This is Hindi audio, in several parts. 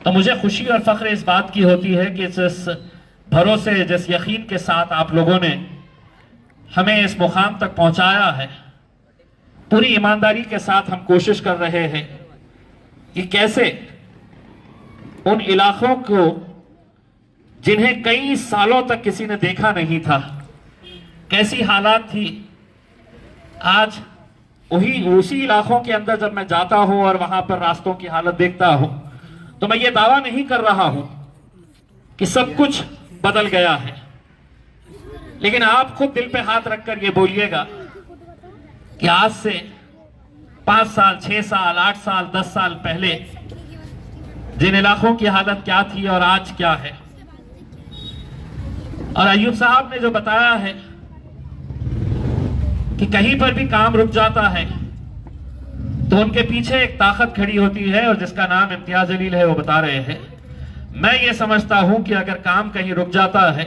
तो मुझे खुशी और फख्र इस बात की होती है कि जिस भरोसे, जिस यकीन के साथ आप लोगों ने हमें इस मुकाम तक पहुंचाया है, पूरी ईमानदारी के साथ हम कोशिश कर रहे हैं कि कैसे उन इलाकों को जिन्हें कई सालों तक किसी ने देखा नहीं था, कैसी हालात थी, आज उसी इलाकों के अंदर जब मैं जाता हूं और वहां पर रास्तों की हालत देखता हूं, तो मैं ये दावा नहीं कर रहा हूं कि सब कुछ बदल गया है, लेकिन आप खुद दिल पे हाथ रखकर ये बोलिएगा कि आज से 5 साल, 6 साल, 8 साल, 10 साल पहले जिन इलाकों की हालत क्या थी और आज क्या है। और अय्यूब साहब ने जो बताया है कि कहीं पर भी काम रुक जाता है तो उनके पीछे एक ताकत खड़ी होती है और जिसका नाम इम्तियाज जलील है, वो बता रहे हैं। मैं ये समझता हूं कि अगर काम कहीं रुक जाता है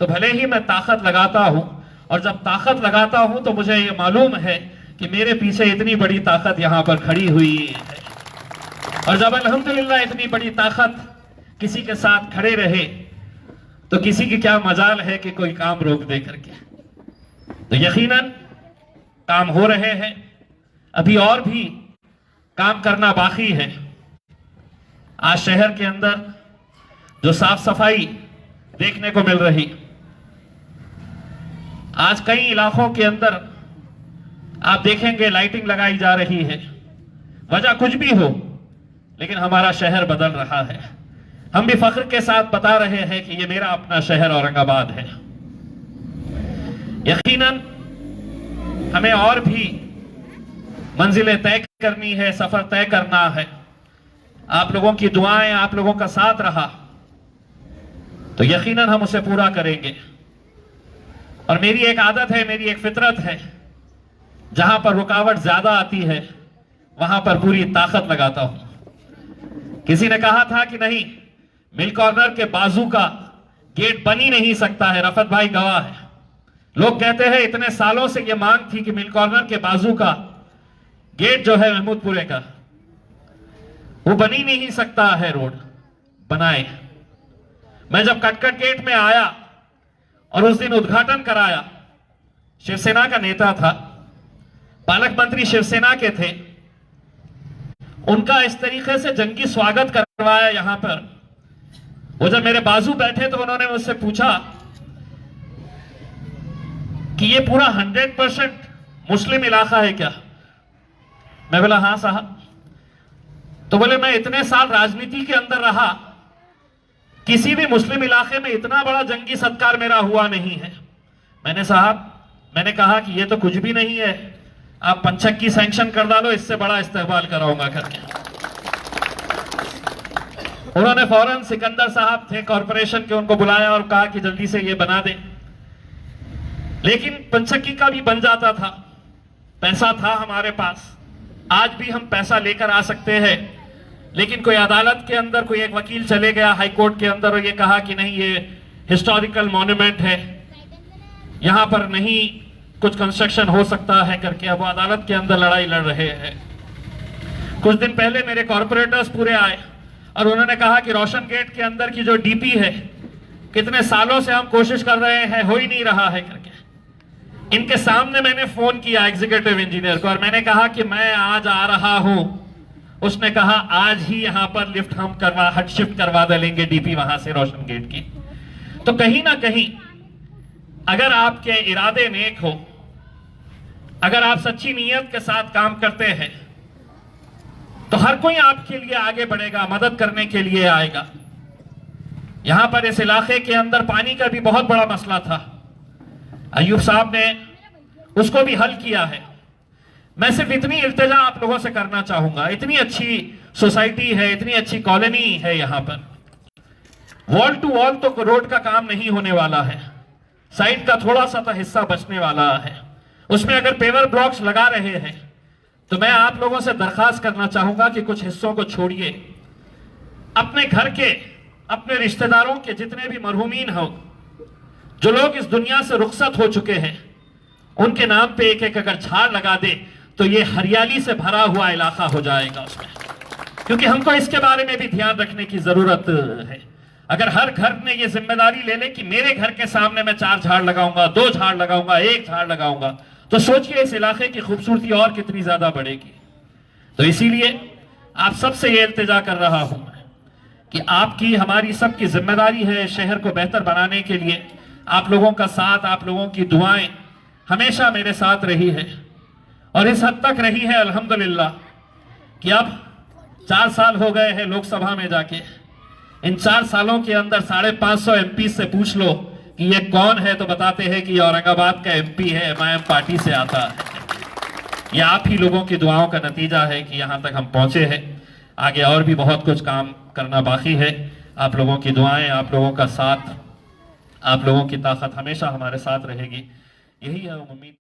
तो भले ही मैं ताकत लगाता हूं, और जब ताकत लगाता हूं तो मुझे ये मालूम है कि मेरे पीछे इतनी बड़ी ताकत यहां पर खड़ी हुई है, और जब अल्हम्दुलिल्लाह इतनी बड़ी ताकत किसी के साथ खड़े रहे तो किसी की क्या मजाल है कि कोई काम रोक दे करके। तो यकीनन काम हो रहे हैं, अभी और भी काम करना बाकी है। आज शहर के अंदर जो साफ सफाई देखने को मिल रही, आज कई इलाकों के अंदर आप देखेंगे लाइटिंग लगाई जा रही है। वजह कुछ भी हो, लेकिन हमारा शहर बदल रहा है। हम भी फख्र के साथ बता रहे हैं कि ये मेरा अपना शहर औरंगाबाद है। यकीनन हमें और भी मंजिलें तय करनी है, सफर तय करना है। आप लोगों की दुआएं, आप लोगों का साथ रहा तो यकीनन हम उसे पूरा करेंगे। और मेरी एक आदत है, मेरी एक फितरत है, जहां पर रुकावट ज्यादा आती है वहां पर पूरी ताकत लगाता हूं। किसी ने कहा था कि नहीं, मिल कॉर्नर के बाजू का गेट बन ही नहीं सकता है। रफत भाई गवाह है। लोग कहते हैं इतने सालों से यह मांग थी कि मिल कॉर्नर के बाजू का गेट जो है महमूदपुरे का, वो बन ही नहीं सकता है। रोड बनाए। मैं जब कटकट गेट में आया और उस दिन उद्घाटन कराया, शिवसेना का नेता था, पालक मंत्री शिवसेना के थे, उनका इस तरीके से जंगी स्वागत करवाया यहां पर। वो जब मेरे बाजू बैठे तो उन्होंने मुझसे पूछा कि ये पूरा 100% मुस्लिम इलाका है क्या? मैं बोला हां साहब। तो बोले मैं इतने साल राजनीति के अंदर रहा, किसी भी मुस्लिम इलाके में इतना बड़ा जंगी सत्कार मेरा हुआ नहीं है। मैंने कहा कि ये तो कुछ भी नहीं है, आप पंचक की सैंक्शन कर डालो, इससे बड़ा इस्तेमाल कराऊंगा करके। उन्होंने फौरन, सिकंदर साहब थे कॉरपोरेशन के, उनको बुलाया और कहा कि जल्दी से ये बना दे। लेकिन पंचक्की का भी बन जाता था, पैसा था हमारे पास। आज भी हम पैसा लेकर आ सकते हैं, लेकिन कोई अदालत के अंदर कोई एक वकील चले गया हाई कोर्ट के अंदर और ये कहा कि नहीं, ये हिस्टोरिकल मॉन्यूमेंट है, यहां पर नहीं कुछ कंस्ट्रक्शन हो सकता है करके। अब वो अदालत के अंदर लड़ाई लड़ रहे हैं। कुछ दिन पहले मेरे कॉर्पोरेटर्स पूरे आए और उन्होंने कहा कि रोशन गेट के अंदर की जो डीपी है, कितने सालों से हम कोशिश कर रहे हैं, हो ही नहीं रहा है करके। इनके सामने मैंने फोन किया एग्जीक्यूटिव इंजीनियर को और मैंने कहा कि मैं आज आ रहा हूं। उसने कहा आज ही यहां पर लिफ्ट हम हट शिफ्ट करवा देंगे डीपी वहां से रोशन गेट की। तो कहीं ना कहीं अगर आपके इरादे नेक हो, अगर आप सच्ची नीयत के साथ काम करते हैं, तो हर कोई आपके लिए आगे बढ़ेगा, मदद करने के लिए आएगा। यहां पर इस इलाके के अंदर पानी का भी बहुत बड़ा मसला था, अय्यूब साहब ने उसको भी हल किया है। मैं सिर्फ इतनी इल्तिजा आप लोगों से करना चाहूंगा, इतनी अच्छी सोसाइटी है, इतनी अच्छी कॉलोनी है, यहां पर वॉल टू वॉल तो रोड का काम नहीं होने वाला है, साइड का थोड़ा सा तो हिस्सा बचने वाला है। उसमें अगर पेवर ब्लॉक्स लगा रहे हैं तो मैं आप लोगों से दरखास्त करना चाहूंगा कि कुछ हिस्सों को छोड़िए। अपने घर के, अपने रिश्तेदारों के जितने भी मरहूमीन हो, जो लोग इस दुनिया से रुखसत हो चुके हैं, उनके नाम पे एक एक अगर झाड़ लगा दे तो ये हरियाली से भरा हुआ इलाका हो जाएगा उसमें। क्योंकि हमको इसके बारे में भी ध्यान रखने की जरूरत है। अगर हर घर ने ये जिम्मेदारी ले ले कि मेरे घर के सामने मैं 4 झाड़ लगाऊंगा, 2 झाड़ लगाऊंगा, 1 झाड़ लगाऊंगा, तो सोचिए इस इलाके की खूबसूरती और कितनी ज्यादा बढ़ेगी। तो इसीलिए आप सबसे ये इल्तिजा कर रहा हूं कि आपकी, हमारी सबकी जिम्मेदारी है शहर को बेहतर बनाने के लिए। आप लोगों का साथ, आप लोगों की दुआएं हमेशा मेरे साथ रही है और इस हद तक रही है अल्हम्दुलिल्लाह कि अब 4 साल हो गए हैं लोकसभा में जाके। इन 4 सालों के अंदर 550 एमपी से पूछ लो कि ये कौन है, तो बताते हैं कि औरंगाबाद का एमपी है, एमआईएम पार्टी से आता है। ये आप ही लोगों की दुआओं का नतीजा है कि यहां तक हम पहुंचे हैं। आगे और भी बहुत कुछ काम करना बाकी है। आप लोगों की दुआएं, आप लोगों का साथ, आप लोगों की ताकत हमेशा हमारे साथ रहेगी। यही है उम्मीद।